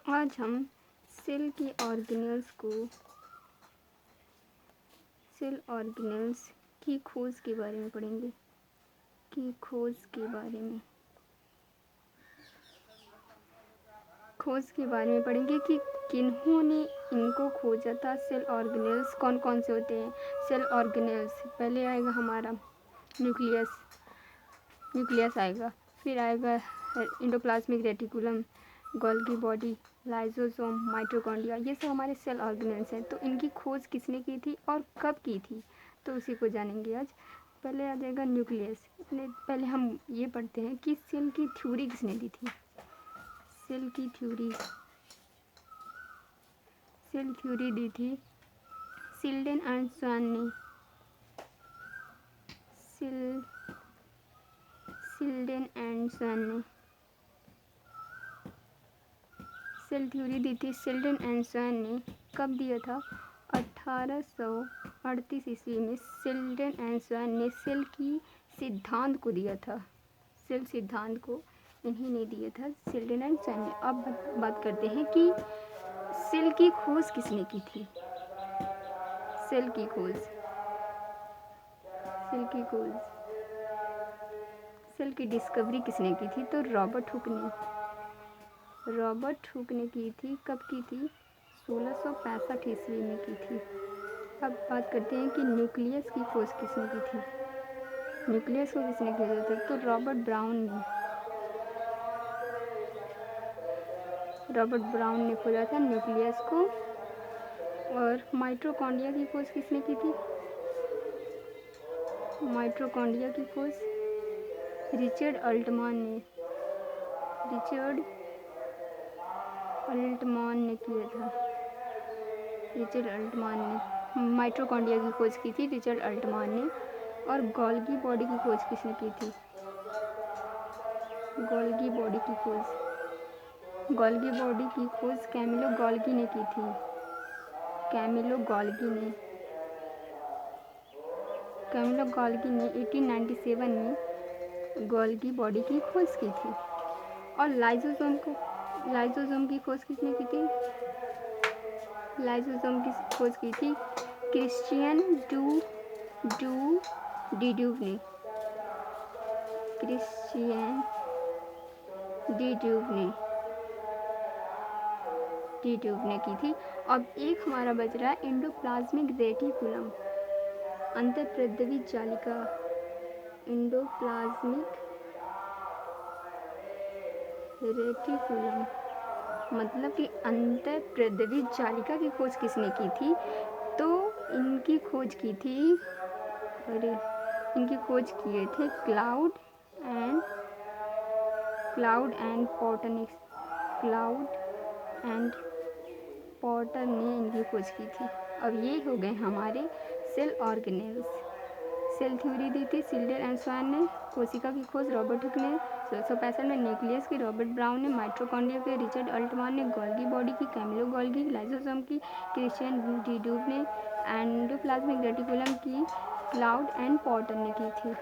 आज हम cell organelles की खोज के बारे में पढ़ेंगे। खोज के बारे में पढ़ेंगे कि किन्होंने इनको खोजा था। सेल ऑर्गेनेल्स कौन कौन से होते हैं। सेल ऑर्गेनेल्स, पहले आएगा हमारा न्यूक्लियस आएगा, फिर आएगा endoplasmic reticulum, Golgi body, lysosome, mitochondria. ये सब हमारे सेल ऑर्गेनेल्स हैं। तो इनकी खोज किसने की थी और कब की थी, तो उसी को जानेंगे आज। पहले आ जाएगा न्यूक्लियस। पहले हम ये पढ़ते हैं कि सेल की थ्योरी किसने दी थी। सेल थ्योरी दी थी शिल्डेन एंड स्वान ने। शिल्डेन एंड स्वान ने सेल थ्योरी दी थी। शिल्डेन एंड स्वान ने कब दिया था, 1838 ईस्वी में शिल्डेन एंड स्वान ने सेल की सिद्धांत को दिया था। सेल सिद्धांत को इन्हीं ने दिया था, शिल्डेन एंड स्वान ने। अब बात करते हैं कि सेल की खोज किसने की थी। सेल की डिस्कवरी किसने की थी, तो रॉबर्ट हुक ने की थी। कब की थी, 1665 ईस्वी में की थी। अब बात करते हैं कि न्यूक्लियस की खोज किसने की थी। न्यूक्लियस को किसने खोजा था, तो रॉबर्ट ब्राउन ने खोजा था न्यूक्लियस को। और माइटोकॉन्ड्रिया की खोज किसने की थी। माइटोकॉन्ड्रिया की खोज रिचर्ड अल्टमान ने किया था। माइटोकॉन्ड्रिया की खोज की थी रिचर्ड अल्टमान ने। और गोल्गी बॉडी की खोज किसने की थी। गोल्गी बॉडी की खोज कैमिलो गोल्गी ने की थी। कैमिलो गोल्गी ने 1897 में गोल्गी बॉडी की खोज की थी। और लाइसोसोम की खोज किसने की थी। लाइसोसोम की खोज की थी क्रिश्चियन डू डिड्यूव ने की थी। अब एक हमारा बच रहा है एंडोप्लाज्मिक रेटिकुलम, अंतःप्रद्रवी जालिका। एंडोप्लाज्मिक रेटिकुलम मतलब कि अंतःप्रद्रवी जालिका की खोज किसने की थी, तो इनकी खोज किए थे क्लाउड एंड पॉटर ने इनकी खोज की थी। अब ये हो गए हमारे सेल ऑर्गेनेल्स। सेल थ्योरी दी थी शिल्डेन एंड स्वान ने। कोशिका की खोज रॉबर्ट हुक ने। 1665 में न्यूक्लियस की रॉबर्ट ब्राउन ने। माइटोकॉन्ड्रिया के रिचर्ड अल्टमान ने। गोल्गी बॉडी की कैमिलो गोल्गी। लाइसोसोम की क्रिश्चियन डिड्यूव ने। एंडोप्लाज्मिक रेटिकुलम की क्लाउड एंड पॉटर ने की थी।